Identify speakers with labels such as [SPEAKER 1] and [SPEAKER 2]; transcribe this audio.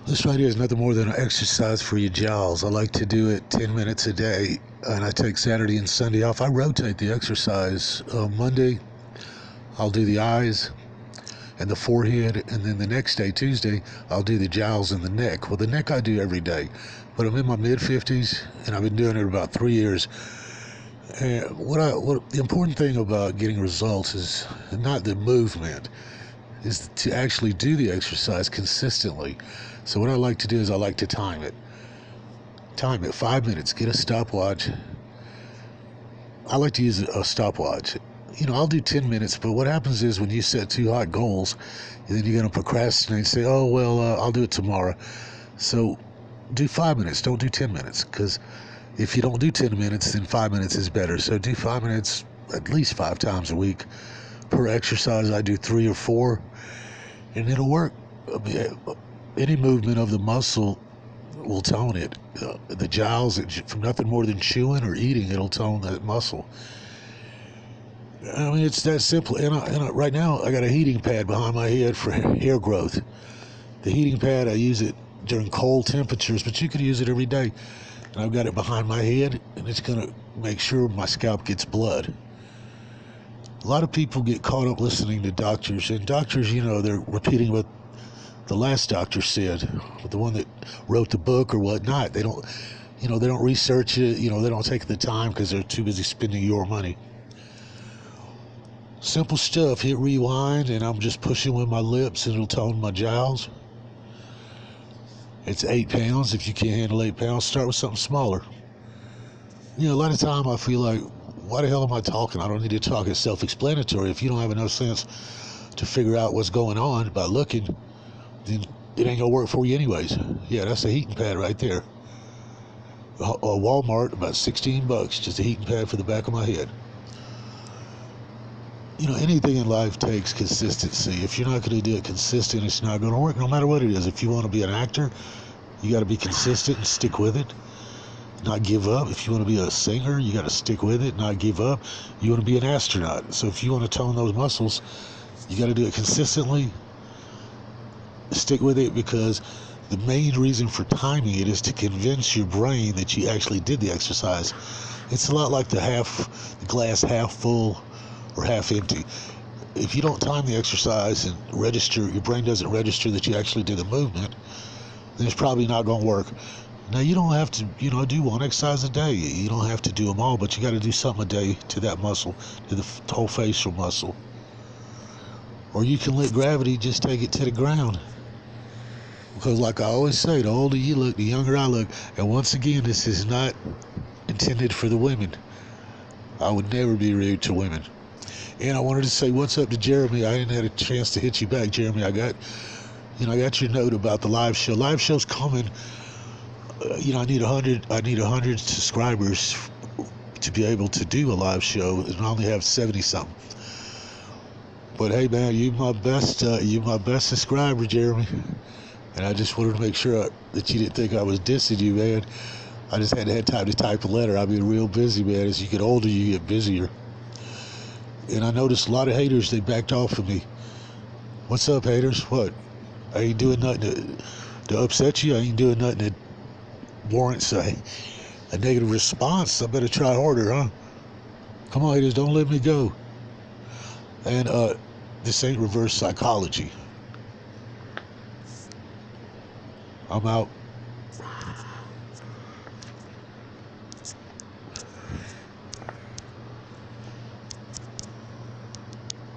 [SPEAKER 1] This right here is nothing more than an exercise for your jowls. I like to do it 10 minutes a day, and I take Saturday and Sunday off. I rotate the exercise. Monday, I'll do the eyes and the forehead, and then the next day, Tuesday, I'll do the jowls and the neck. Well, the neck I do every day, but I'm in my mid-50s, and I've been doing it about 3 years. And what the important thing about getting results is not the movement, is to actually do the exercise consistently. So what I like to do is I like to time it. Time it 5 minutes. Get a stopwatch. I like to use a stopwatch. I'll do 10 minutes, but what happens is when you set too high goals, then you're going to procrastinate and say, oh, well, I'll do it tomorrow. So do 5 minutes. Don't do 10 minutes, because if you don't do 10 minutes, then 5 minutes is better. So do 5 minutes at least 5 times a week. Per exercise, I do 3 or 4, and it'll work. Any movement of the muscle will tone it. The jowls, from nothing more than chewing or eating, it'll tone that muscle. I mean, it's that simple. And right now, I got a heating pad behind my head for hair growth. The heating pad, I use it during cold temperatures, but you could use it every day. And I've got it behind my head, and it's going to make sure my scalp gets blood. A lot of people get caught up listening to doctors, and doctors, they're repeating what the last doctor said, the one that wrote the book or whatnot. They don't, they don't research it. They don't take the time because they're too busy spending your money. Simple stuff. Hit rewind, and I'm just pushing with my lips, and it'll tone my jowls. It's 8 pounds. If you can't handle 8 pounds, start with something smaller. A lot of time I feel like, why the hell am I talking? I don't need to talk. It's self-explanatory. If you don't have enough sense to figure out what's going on by looking, then it ain't gonna work for you anyways. Yeah, that's a heating pad right there. Walmart, about $16, just a heating pad for the back of my head. Anything in life takes consistency. If you're not going to do it consistent, it's not going to work, no matter what it is. If you want to be an actor, you got to be consistent and stick with it, not give up. If you want to be a singer, you got to stick with it, not give up. You want to be an astronaut. So if you want to tone those muscles, you got to do it consistently, stick with it, because the main reason for timing it is to convince your brain that you actually did the exercise. It's a lot like the glass half full or half empty. If you don't time the exercise and register, your brain doesn't register that you actually did the movement, then it's probably not going to work. Now, you don't have to, do one exercise a day. You don't have to do them all, but you got to do something a day to that muscle, to the whole facial muscle. Or you can let gravity just take it to the ground. Because like I always say, the older you look, the younger I look. And once again, this is not intended for the women. I would never be rude to women. And I wanted to say what's up to Jeremy. I didn't have a chance to hit you back, Jeremy. I got your note about the live show. Live show's coming. I need 100 subscribers to be able to do a live show, and I only have 70 something. But hey, man, you my best subscriber, Jeremy. And I just wanted to make sure that you didn't think I was dissing you, man. I just hadn't had time to type a letter. I've been real busy, man. As you get older, you get busier. And I noticed a lot of haters, they backed off of me. What's up, haters? What? I ain't doing nothing to upset you. I ain't doing nothing that warrants a negative response. I better try harder, huh? Come on, haters, don't let me go. And this ain't reverse psychology. I'm out.